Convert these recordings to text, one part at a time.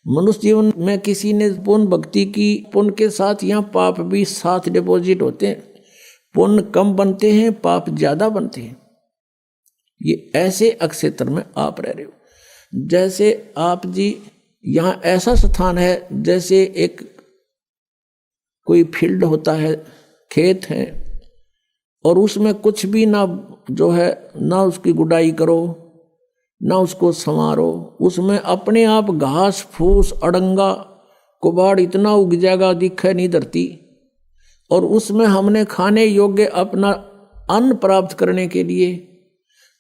मनुष्य जीवन में किसी ने पुण्य भक्ति की, पुण्य के साथ यहाँ पाप भी साथ डिपॉजिट होते हैं। पुण्य कम बनते हैं, पाप ज्यादा बनते हैं। ये ऐसे अक्षेत्र में आप रह रहे हो। जैसे आप जी यहाँ ऐसा स्थान है, जैसे एक कोई फील्ड होता है, खेत है, और उसमें कुछ भी ना जो है, ना उसकी गुड़ाई करो, ना उसको संवारो, उसमें अपने आप घास फूस अड़ंगा कुबाड़ इतना उग जाएगा दिखे नहीं धरती। और उसमें हमने खाने योग्य अपना अन्न प्राप्त करने के लिए,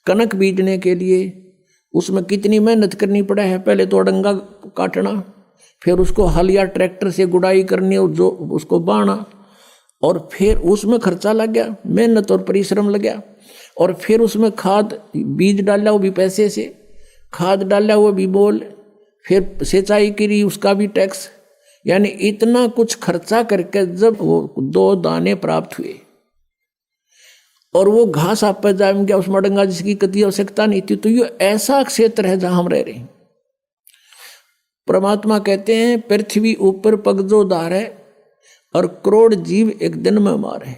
कनक बीजने के लिए उसमें कितनी मेहनत करनी पड़े है। पहले तो अड़ंगा काटना, फिर उसको हल या ट्रैक्टर से गुड़ाई करनी और जो उसको बाना, और फिर उसमें खर्चा लग गया, मेहनत और परिश्रम लग गया। और फिर उसमें खाद बीज डाला, वो भी पैसे से, खाद डाला वो भी बोल, फिर सिंचाई करी उसका भी टैक्स, यानी इतना कुछ खर्चा करके जब वो 2 दाने प्राप्त हुए और वो घास आप पर जाम गया, उसमें अड़ंगा जिसकी कति आवश्यकता नहीं थी। तो ये ऐसा क्षेत्र है जहां हम रह रहे हैं। परमात्मा कहते हैं पृथ्वी ऊपर पग जो धारे और करोड़ जीव एक दिन में मारे।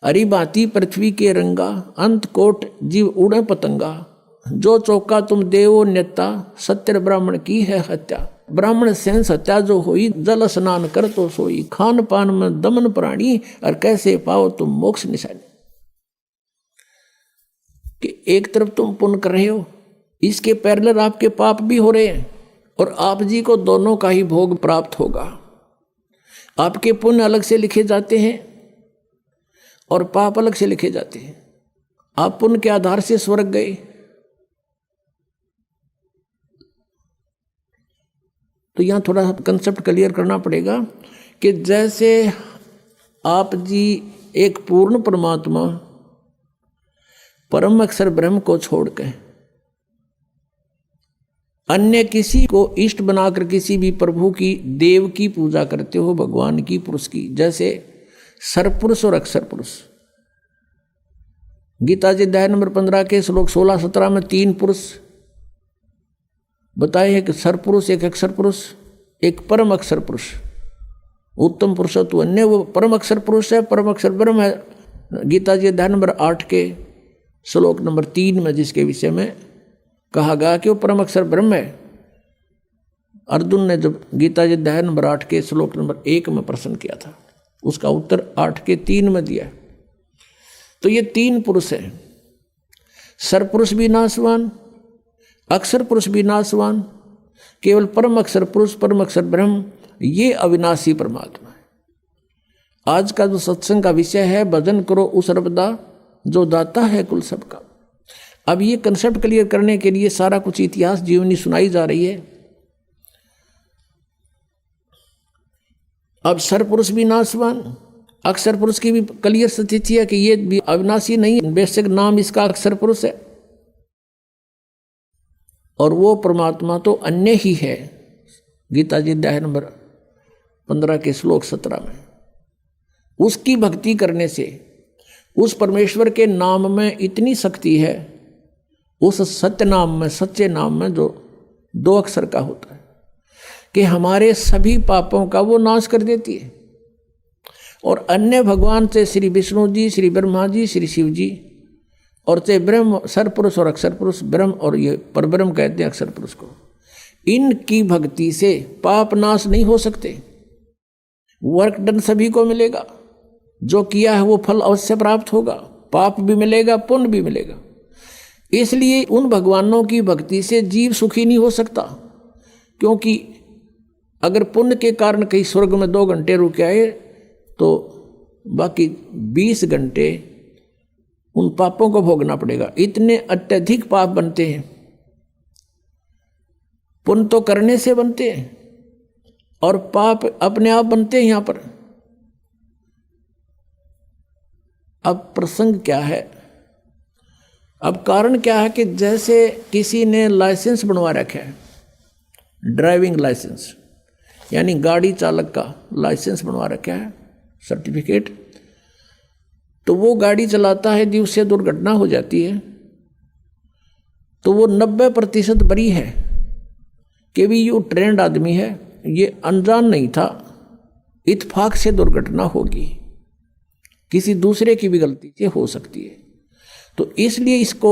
हरी भांति पृथ्वी के रंगा, अंत कोट जीव उड़े पतंगा। जो चौका तुम देवो नेता, सत्य ब्राह्मण की है हत्या। ब्राह्मण सेंस हत्या जो हुई, जल स्नान कर तो सोई। खान पान में दमन प्राणी, और कैसे पाओ तुम मोक्ष निशानी। कि एक तरफ तुम पुण्य कर रहे हो, इसके पैरेलल आपके पाप भी हो रहे हैं, और आप जी को दोनों का ही भोग प्राप्त होगा। आपके पुण्य अलग से लिखे जाते हैं और पाप अलग से लिखे जाते हैं। आप पुण्य के आधार से स्वर्ग गए, तो यहां थोड़ा कंसेप्ट क्लियर करना पड़ेगा कि जैसे आप जी एक पूर्ण परमात्मा परम अक्षर ब्रह्म को छोड़कर अन्य किसी को इष्ट बनाकर किसी भी प्रभु की, देव की पूजा करते हो, भगवान की, पुरुष की, जैसे सरपुरुष और अक्षर पुरुष। गीता जी अध्याय नंबर 15 के श्लोक 16-17 में 3 पुरुष बताए हैं कि सरपुरुष, एक अक्षर पुरुष, एक परम अक्षर पुरुष। उत्तम पुरुष तो अन्य वो परम अक्षर पुरुष है, परम अक्षर ब्रह्म है। गीता जी अध्याय नंबर 8 के श्लोक नंबर 3 में जिसके विषय में कहा गया कि वो परम अक्षर ब्रह्म है। अर्जुन ने जब गीता जी अध्याय नंबर 8 के श्लोक नंबर 1 में प्रश्न किया था, उसका उत्तर 8 के 3 में दिया। तो ये 3 पुरुष हैं, सरपुरुष भी नाशवान, अक्षर पुरुष भी नाशवान, केवल परम अक्षर पुरुष, परम अक्षर ब्रह्म, ये अविनाशी परमात्मा है। आज का जो सत्संग का विषय है, भजन करो उस सर्वदा जो दाता है कुल सबका। अब ये कंसेप्ट क्लियर करने के लिए सारा कुछ इतिहास जीवनी सुनाई जा रही है। अब सरपुरुष भी नाशवान, अक्षर पुरुष की भी क्लियर स्थिति है कि ये भी अविनाशी नहीं, बेशक नाम इसका अक्षर पुरुष है, और वो परमात्मा तो अन्य ही है। गीता जी अध्याय नंबर 15 के श्लोक 17 में उसकी भक्ति करने से उस परमेश्वर के नाम में इतनी शक्ति है, उस सत्य नाम में, सच्चे नाम में जो 2 अक्षर का होता है, कि हमारे सभी पापों का वो नाश कर देती है। और अन्य भगवान से श्री विष्णु जी, श्री ब्रह्मा जी, श्री शिव जी, और से ब्रह्म, सरपुरुष और अक्षर पुरुष, ब्रह्म और ये परब्रह्म कहते हैं अक्षर पुरुष को, इनकी भक्ति से पाप नाश नहीं हो सकते। वर्क डन सभी को मिलेगा, जो किया है वो फल अवश्य प्राप्त होगा, पाप भी मिलेगा, पुण्य भी मिलेगा। इसलिए उन भगवानों की भक्ति से जीव सुखी नहीं हो सकता, क्योंकि अगर पुण्य के कारण कहीं स्वर्ग में 2 घंटे रुक आए तो बाकी 20 घंटे उन पापों को भोगना पड़ेगा। इतने अत्यधिक पाप बनते हैं। पुण्य तो करने से बनते हैं और पाप अपने आप बनते हैं। यहाँ पर अब प्रसंग क्या है, अब कारण क्या है कि जैसे किसी ने लाइसेंस बनवा रखा है, ड्राइविंग लाइसेंस यानी गाड़ी चालक का लाइसेंस बनवा रखा है, सर्टिफिकेट, तो वो गाड़ी चलाता है, दिवस से दुर्घटना हो जाती है तो वो 90% बरी है, कि भी ये ट्रेंड आदमी है, ये अनजान नहीं था, इत्तेफाक से दुर्घटना होगी, किसी दूसरे की भी गलती से हो सकती है, तो इसलिए इसको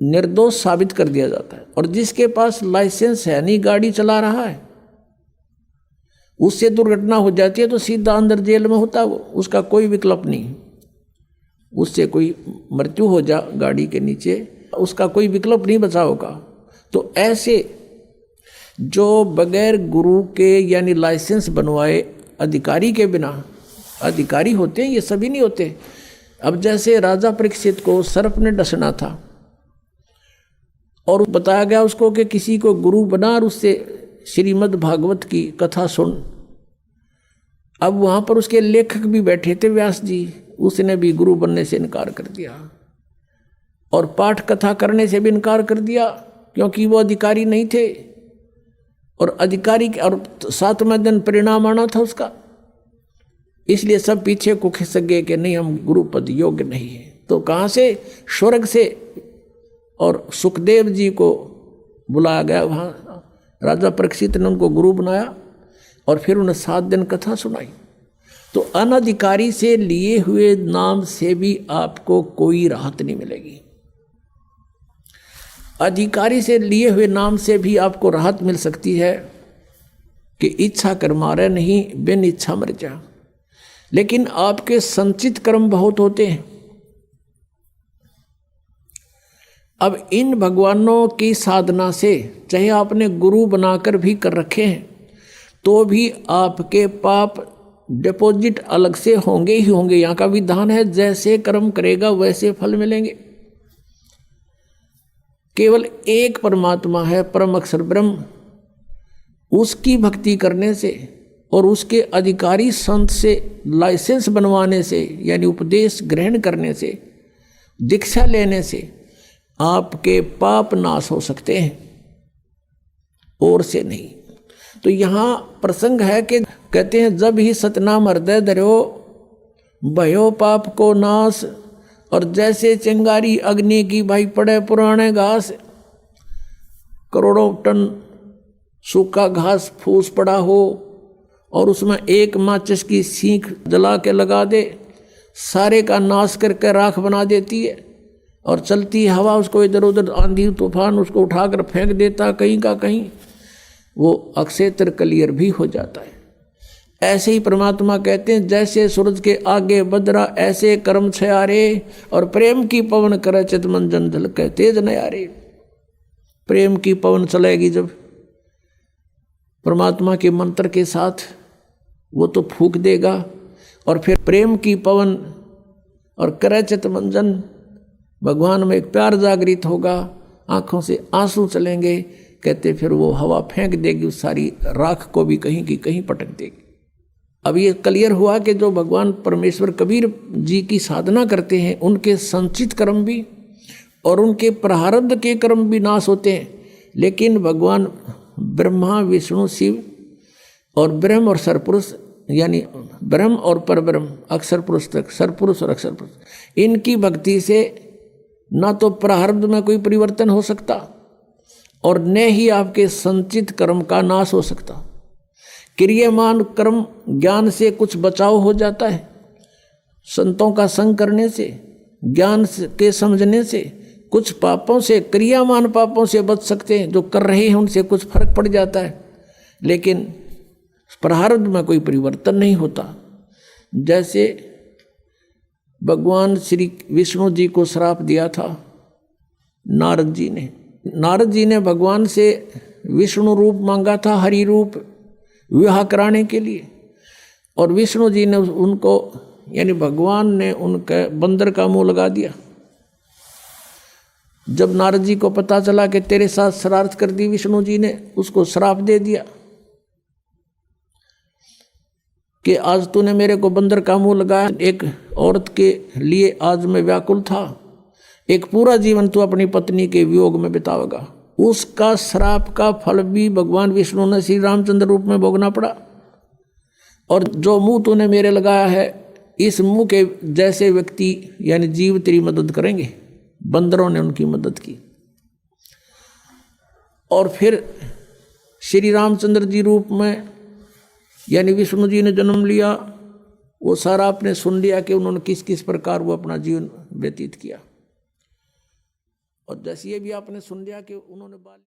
निर्दोष साबित कर दिया जाता है। और जिसके पास लाइसेंस है नहीं, गाड़ी चला रहा है, उससे दुर्घटना हो जाती है तो सीधा अंदर जेल में होता है वो, उसका कोई विकल्प नहीं। उससे कोई मृत्यु हो जा गाड़ी के नीचे, उसका कोई विकल्प नहीं बचा होगा। तो ऐसे जो बगैर गुरु के यानी लाइसेंस बनवाए अधिकारी के बिना अधिकारी होते हैं, ये सभी नहीं होते। अब जैसे राजा परीक्षित को सर्प ने डसना था और बताया गया उसको कि किसी को गुरु बना और उससे श्रीमद् भागवत की कथा सुन। अब वहाँ पर उसके लेखक भी बैठे थे, व्यास जी, उसने भी गुरु बनने से इनकार कर दिया और पाठ कथा करने से भी इनकार कर दिया, क्योंकि वो अधिकारी नहीं थे और अधिकारी और 7वें दिन परिणाम आना था उसका। इसलिए सब पीछे को खिसक गए कि नहीं, हम गुरुपद योग्य नहीं है। तो कहाँ से? स्वर्ग से। और सुखदेव जी को बुलाया गया, वहाँ राजा परीक्षित ने उनको गुरु बनाया और फिर उन्हें 7 दिन कथा सुनाई। तो अनधिकारी से लिए हुए नाम से भी आपको कोई राहत नहीं मिलेगी, अधिकारी से लिए हुए नाम से भी आपको राहत मिल सकती है कि इच्छा कर मारे नहीं, बिन इच्छा मर जा। लेकिन आपके संचित कर्म बहुत होते हैं। अब इन भगवानों की साधना से, चाहे आपने गुरु बनाकर भी कर रखे हैं, तो भी आपके पाप डिपॉजिट अलग से होंगे ही होंगे। यहाँ का विधान है, जैसे कर्म करेगा वैसे फल मिलेंगे। केवल एक परमात्मा है, परम अक्षर ब्रह्म, उसकी भक्ति करने से और उसके अधिकारी संत से लाइसेंस बनवाने से, यानी उपदेश ग्रहण करने से, दीक्षा लेने से आपके पाप नाश हो सकते हैं, और से नहीं। तो यहाँ प्रसंग है कि कहते हैं, जब ही सतनाम हृदय धर्यो भयो पाप को नाश। और जैसे चिंगारी अग्नि की भाई पड़े पुराने घास, करोड़ों टन सूखा घास फूस पड़ा हो और उसमें एक माचिस की सीख जला के लगा दे, सारे का नाश करके राख बना देती है। और चलती हवा उसको इधर उधर, आंधी तूफान उसको उठाकर फेंक देता कहीं का कहीं, वो अक्षेत्र क्लियर भी हो जाता है। ऐसे ही परमात्मा कहते हैं, जैसे सूरज के आगे बदरा ऐसे कर्म छयारे, और प्रेम की पवन करे चित मन जंजल के तेज नयारे। प्रेम की पवन चलेगी जब परमात्मा के मंत्र के साथ, वो तो फूंक देगा, और फिर प्रेम की पवन और करे चित मंजन, भगवान में एक प्यार जागृत होगा, आंखों से आंसू चलेंगे। कहते फिर वो हवा फेंक देगी, उस सारी राख को भी कहीं की कहीं पटक देगी। अब ये क्लियर हुआ कि जो भगवान परमेश्वर कबीर जी की साधना करते हैं, उनके संचित कर्म भी और उनके प्रारब्ध के कर्म भी नाश होते हैं। लेकिन भगवान ब्रह्मा विष्णु शिव और ब्रह्म और सरपुरुष, यानी ब्रह्म और परब्रह्म, अक्षर पुरुष तक, सरपुरुष और अक्षर पुरुष, इनकी भक्ति से ना तो प्रारब्ध में कोई परिवर्तन हो सकता और न ही आपके संचित कर्म का नाश हो सकता। क्रियामान कर्म ज्ञान से कुछ बचाव हो जाता है, संतों का संग करने से, ज्ञान के समझने से कुछ पापों से, क्रियामान पापों से बच सकते हैं। जो कर रहे हैं उनसे कुछ फर्क पड़ जाता है, लेकिन प्रारब्ध में कोई परिवर्तन नहीं होता। जैसे भगवान श्री विष्णु जी को श्राप दिया था नारद जी ने भगवान से विष्णु रूप मांगा था, हरि रूप विवाह कराने के लिए, और विष्णु जी ने उनको, यानी भगवान ने उनके बंदर का मुंह लगा दिया। जब नारद जी को पता चला कि तेरे साथ शरारत कर दी विष्णु जी ने, उसको श्राप दे दिया कि आज तूने मेरे को बंदर का मुंह लगाया। एक औरत के लिए आज मैं व्याकुल था, एक पूरा जीवन तू अपनी पत्नी के वियोग में बितावेगा। उसका श्राप का फल भी भगवान विष्णु ने श्री रामचंद्र रूप में भोगना पड़ा। और जो मुंह तूने मेरे लगाया है, इस मुंह के जैसे व्यक्ति यानी जीव तेरी मदद करेंगे। बंदरों ने उनकी मदद की। और फिर श्री रामचंद्र जी रूप में यानी विष्णु जी ने जन्म लिया, वो सारा आपने सुन लिया कि उन्होंने किस किस प्रकार वो अपना जीवन व्यतीत किया। और जैसे ये भी आपने सुन लिया कि उन्होंने